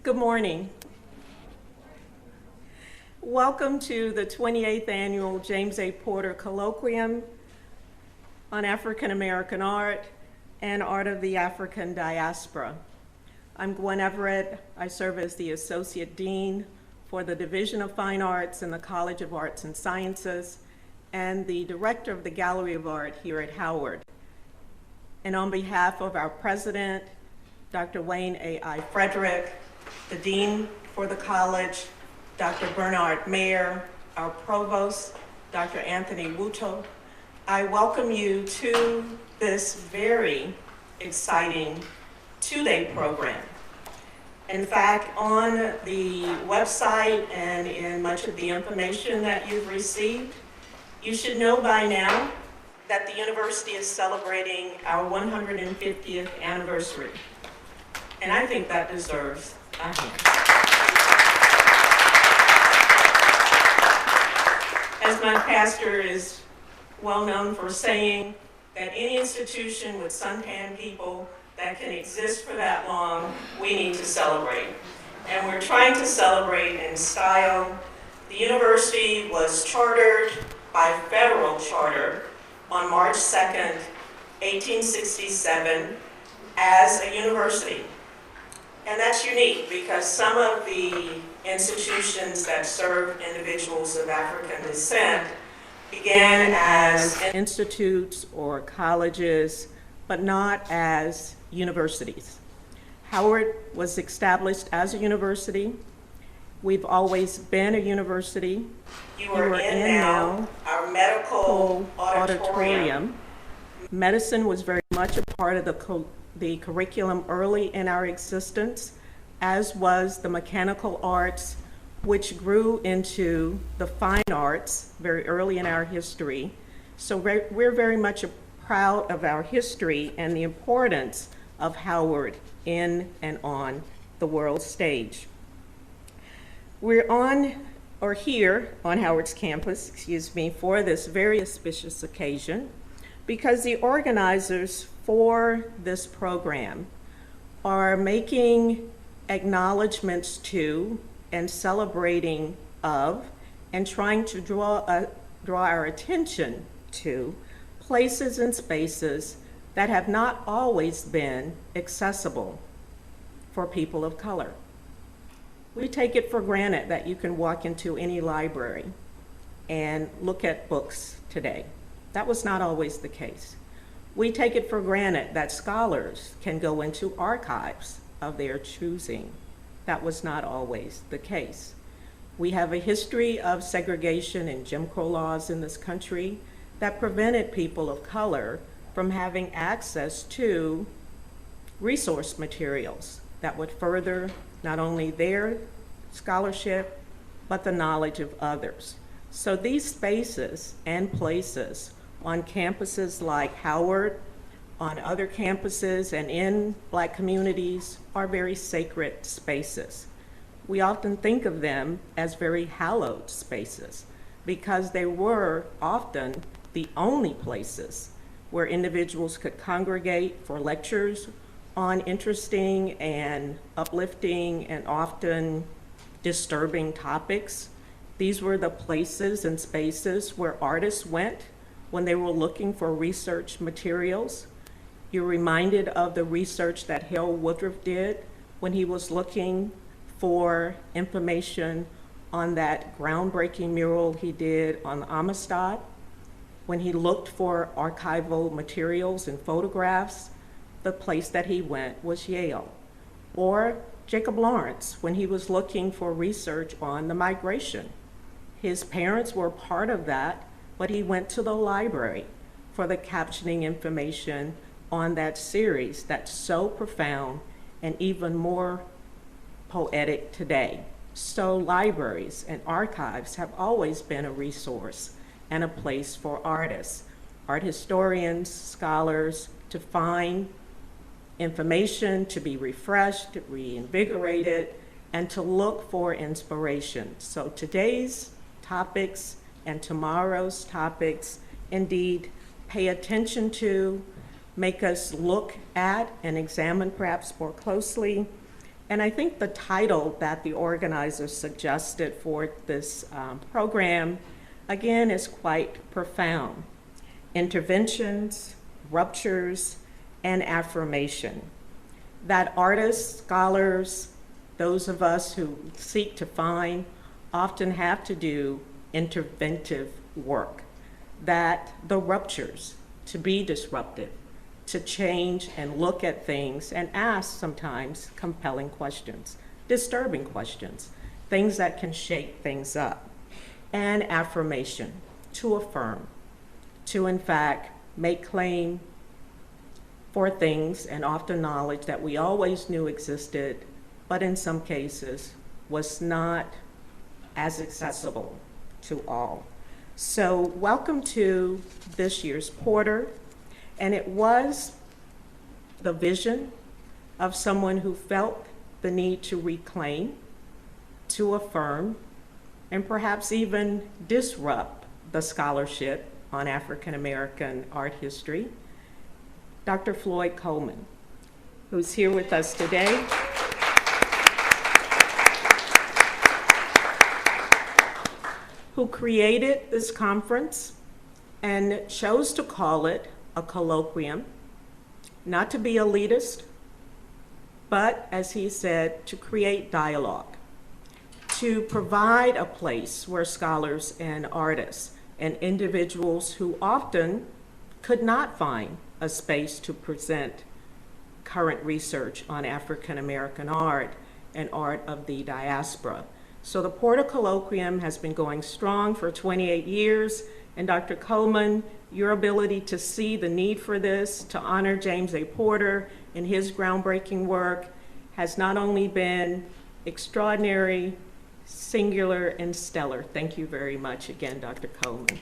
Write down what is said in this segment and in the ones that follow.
Good morning. Welcome to the 28th Annual James A. Porter Colloquium on African American Art and Art of the African Diaspora. I'm Gwen Everett. I serve as the Associate Dean for the Division of Fine Arts in the College of Arts and Sciences and the Director of the Gallery of Art here at Howard. And on behalf of our President, Dr. Wayne A.I. Frederick, the Dean for the College, Dr. Bernard Mayer, our Provost, Dr. Anthony Wuto, I welcome you to this very exciting two-day program. In fact, on the website and in much of the information that you've received, you should know by now that the university is celebrating our 150th anniversary. And I think that deserves a hand. As my pastor is well known for saying, that any institution with suntan people that can exist for that long, we need to celebrate. And we're trying to celebrate in style. The university was chartered by federal charter on March 2nd, 1867 as a university. And that's unique because some of the institutions that serve individuals of African descent began as institutes or colleges, but not as universities. Howard was established as a university. We've always been a university. You are in now our medical auditorium. Medicine was very much a part of the curriculum early in our existence, as was the mechanical arts, which grew into the fine arts very early in our history. So we're very much proud of our history and the importance of Howard in and on the world stage. We're here on Howard's campus, for this very auspicious occasion because the organizers for this program are making acknowledgments to and celebrating of and trying to draw our attention to places and spaces that have not always been accessible for people of color. We take it for granted that you can walk into any library and look at books today. That was not always the case. We take it for granted that scholars can go into archives of their choosing. That was not always the case. We have a history of segregation and Jim Crow laws in this country that prevented people of color from having access to resource materials that would further not only their scholarship, but the knowledge of others. So these spaces and places on campuses like Howard, on other campuses and in Black communities are very sacred spaces. We often think of them as very hallowed spaces because they were often the only places where individuals could congregate for lectures on interesting and uplifting and often disturbing topics. These were the places and spaces where artists went when they were looking for research materials. You're reminded of the research that Harold Woodruff did when he was looking for information on that groundbreaking mural he did on the Amistad. When he looked for archival materials and photographs, the place that he went was Yale. Or Jacob Lawrence, when he was looking for research on the migration. His parents were part of that, but he went to the library for the captioning information on that series that's so profound and even more poetic today. So libraries and archives have always been a resource and a place for artists, art historians, scholars to find information, to be refreshed, reinvigorated, and to look for inspiration. So today's topics and tomorrow's topics indeed pay attention to, make us look at and examine perhaps more closely And I think the title that the organizers suggested for this program, again, is quite profound. Interventions, ruptures, and affirmation. That artists, scholars, those of us who seek to find, often have to do interventive work. That the ruptures, to be disruptive, to change and look at things and ask sometimes compelling questions, disturbing questions, things that can shake things up. And affirmation, to affirm, to in fact make claim for things and often knowledge that we always knew existed, but in some cases was not as accessible to all. So welcome to this year's Porter. And it was the vision of someone who felt the need to reclaim, to affirm, and perhaps even disrupt the scholarship on African American art history, Dr. Floyd Coleman, who's here with us today. Who created this conference and chose to call it a colloquium, not to be elitist, but as he said, to create dialogue, to provide a place where scholars and artists and individuals who often could not find a space to present current research on African American art and art of the diaspora. So the Porter Colloquium has been going strong for 28 years, and Dr. Coleman, your ability to see the need for this, to honor James A. Porter and his groundbreaking work, has not only been extraordinary, singular, and stellar. Thank you very much again, Dr. Coleman.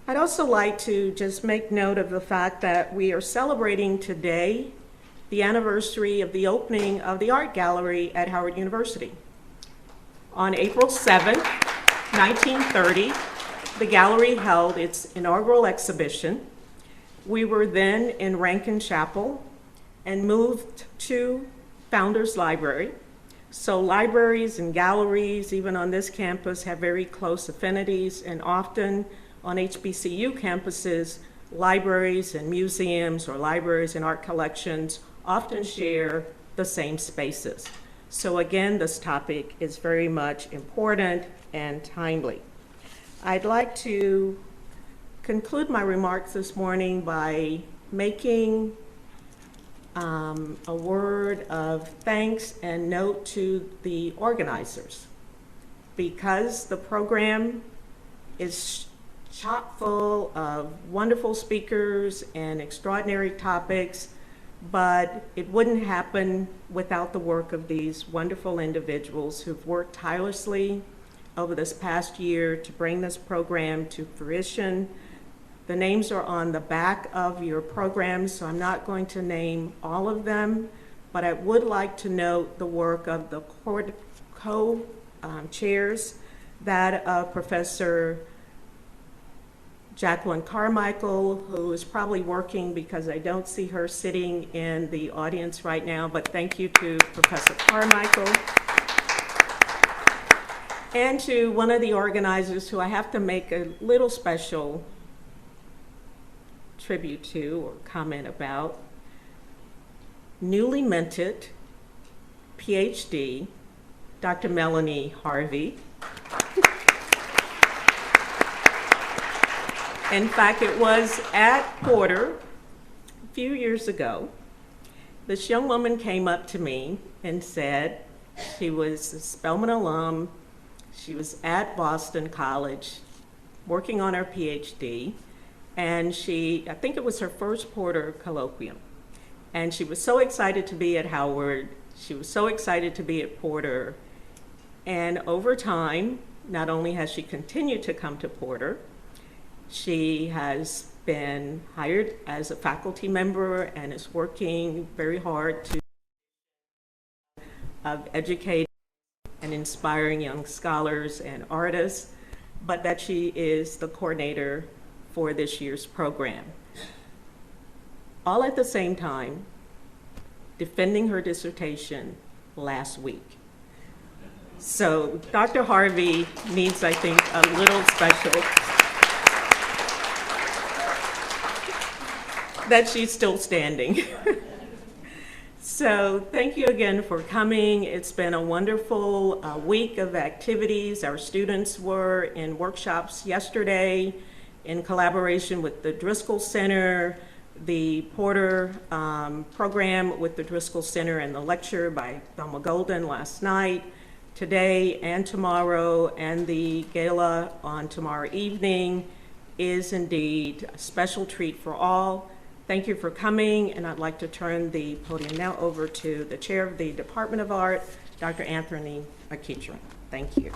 I'd also like to just make note of the fact that we are celebrating today the anniversary of the opening of the art gallery at Howard University. On April 7, 1930, the gallery held its inaugural exhibition. We were then in Rankin Chapel and moved to Founders Library. So libraries and galleries, even on this campus, have very close affinities, and often on HBCU campuses, libraries and museums or libraries and art collections often share the same spaces. So again, this topic is very much important and timely. I'd like to conclude my remarks this morning by making a word of thanks and note to the organizers, because the program is chock full of wonderful speakers and extraordinary topics, but it wouldn't happen without the work of these wonderful individuals who've worked tirelessly over this past year to bring this program to fruition. The names are on the back of your programs, so I'm not going to name all of them, but I would like to note the work of the co-chairs, that of Professor Jacqueline Carmichael, who is probably working because I don't see her sitting in the audience right now, but thank you to Professor Carmichael. And to one of the organizers who I have to make a little special tribute to or comment about, newly minted PhD, Dr. Melanie Harvey. In fact, it was at Porter a few years ago. This young woman came up to me and said she was a Spelman alum. She was at Boston College working on her PhD, and I think it was her first Porter Colloquium. And she was so excited to be at Howard. She was so excited to be at Porter. And over time, not only has she continued to come to Porter, she has been hired as a faculty member and is working very hard to educate and inspiring young scholars and artists, but that she is the coordinator for this year's program. all at the same time, defending her dissertation last week. So Dr. Harvey needs, I think, a little special that she's still standing. So thank you again for coming. It's been a wonderful week of activities. Our students were in workshops yesterday in collaboration with the Driskell Center, the Porter program with the Driskell Center, and the lecture by Thelma Golden last night, today and tomorrow, and the gala on tomorrow evening is indeed a special treat for all. Thank you for coming, and I'd like to turn the podium now over to the chair of the Department of Art, Dr. Anthony McEachern. Thank you.